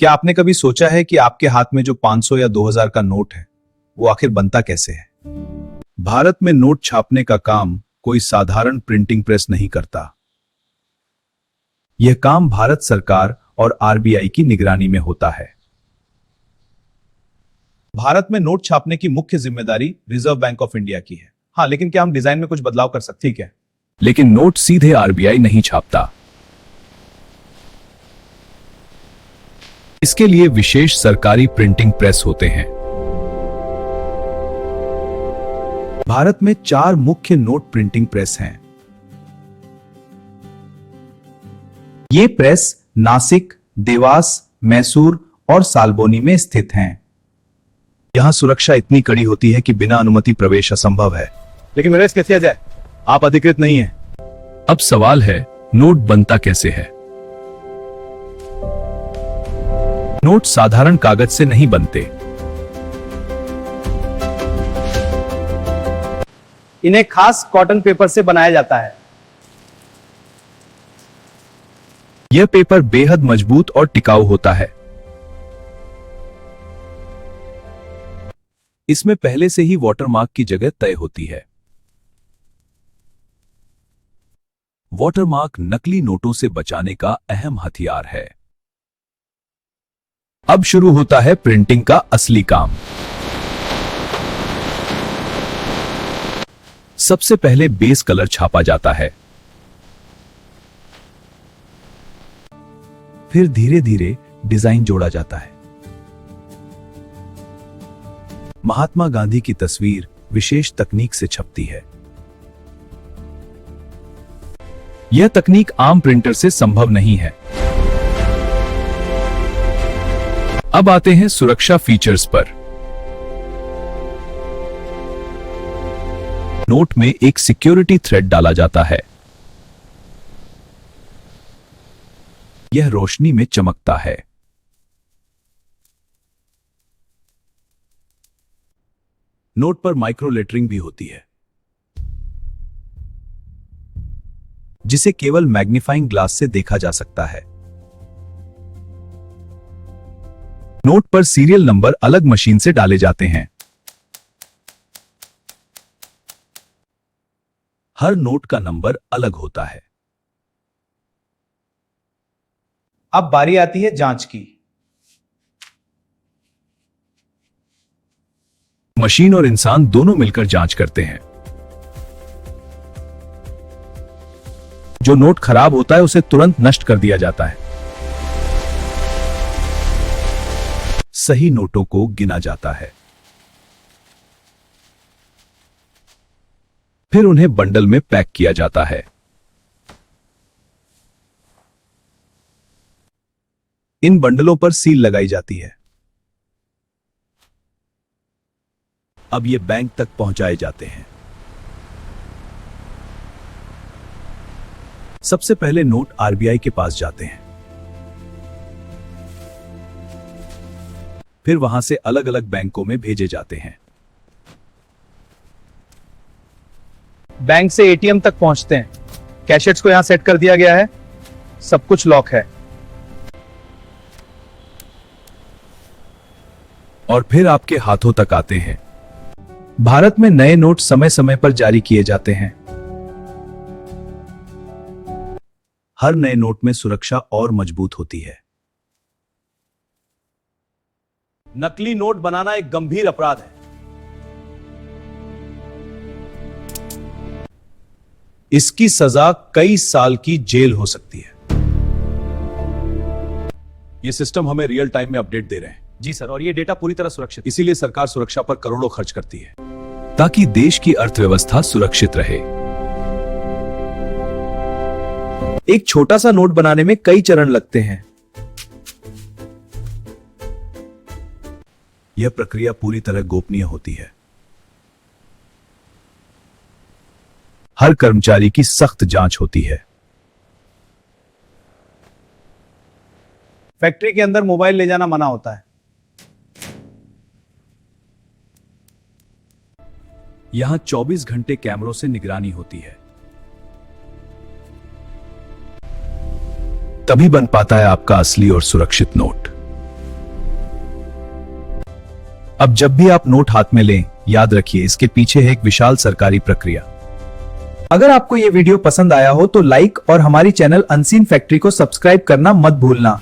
क्या आपने कभी सोचा है कि आपके हाथ में जो 500 या 2000 का नोट है वो आखिर बनता कैसे है? भारत में नोट छापने का काम कोई साधारण प्रिंटिंग प्रेस नहीं करता। यह काम भारत सरकार और आरबीआई की निगरानी में होता है। भारत में नोट छापने की मुख्य जिम्मेदारी रिजर्व बैंक ऑफ इंडिया की है। हाँ, लेकिन क्या हम डिजाइन में कुछ बदलाव कर सकते हैं क्या? लेकिन नोट सीधे आरबीआई नहीं छापता। इसके लिए विशेष सरकारी प्रिंटिंग प्रेस होते हैं। भारत में 4 मुख्य नोट प्रिंटिंग प्रेस हैं। ये प्रेस नासिक, देवास, मैसूर और सालबोनी में स्थित हैं। यहां सुरक्षा इतनी कड़ी होती है कि बिना अनुमति प्रवेश असंभव है। लेकिन मेरे कैसे किया जाए? आप अधिकृत नहीं है। अब सवाल है, नोट बनता कैसे है? नोट साधारण कागज से नहीं बनते। इन्हें खास कॉटन पेपर से बनाया जाता है। यह पेपर बेहद मजबूत और टिकाऊ होता है। इसमें पहले से ही वाटरमार्क की जगह तय होती है। वाटरमार्क नकली नोटों से बचाने का अहम हथियार है। अब शुरू होता है प्रिंटिंग का असली काम। सबसे पहले बेस कलर छापा जाता है। फिर धीरे धीरे डिजाइन जोड़ा जाता है। महात्मा गांधी की तस्वीर विशेष तकनीक से छपती है। यह तकनीक आम प्रिंटर से संभव नहीं है। अब आते हैं सुरक्षा फीचर्स पर। नोट में एक सिक्योरिटी थ्रेड डाला जाता है। यह रोशनी में चमकता है। नोट पर माइक्रो लेटरिंग भी होती है, जिसे केवल मैग्नीफाइंग ग्लास से देखा जा सकता है। नोट पर सीरियल नंबर अलग मशीन से डाले जाते हैं। हर नोट का नंबर अलग होता है। अब बारी आती है जांच की। मशीन और इंसान दोनों मिलकर जांच करते हैं। जो नोट खराब होता है उसे तुरंत नष्ट कर दिया जाता है। सही नोटों को गिना जाता है। फिर उन्हें बंडल में पैक किया जाता है। इन बंडलों पर सील लगाई जाती है। अब ये बैंक तक पहुंचाए जाते हैं। सबसे पहले नोट आरबीआई के पास जाते हैं। फिर वहां से अलग अलग बैंकों में भेजे जाते हैं। बैंक से एटीएम तक पहुंचते हैं। कैशेट्स को यहां सेट कर दिया गया है। सब कुछ लॉक है। और फिर आपके हाथों तक आते हैं। भारत में नए नोट समय समय पर जारी किए जाते हैं। हर नए नोट में सुरक्षा और मजबूत होती है। नकली नोट बनाना एक गंभीर अपराध है। इसकी सजा कई साल की जेल हो सकती है। यह सिस्टम हमें रियल टाइम में अपडेट दे रहे हैं। जी सर, और ये डेटा पूरी तरह सुरक्षित। इसीलिए सरकार सुरक्षा पर करोड़ों खर्च करती है, ताकि देश की अर्थव्यवस्था सुरक्षित रहे। एक छोटा सा नोट बनाने में कई चरण लगते हैं। यह प्रक्रिया पूरी तरह गोपनीय होती है। हर कर्मचारी की सख्त जांच होती है। फैक्ट्री के अंदर मोबाइल ले जाना मना होता है। यहां 24 घंटे कैमरों से निगरानी होती है। तभी बन पाता है आपका असली और सुरक्षित नोट। अब जब भी आप नोट हाथ में लें, याद रखिए इसके पीछे है एक विशाल सरकारी प्रक्रिया। अगर आपको ये वीडियो पसंद आया हो तो लाइक और हमारी चैनल अनसीन फैक्ट्री को सब्सक्राइब करना मत भूलना।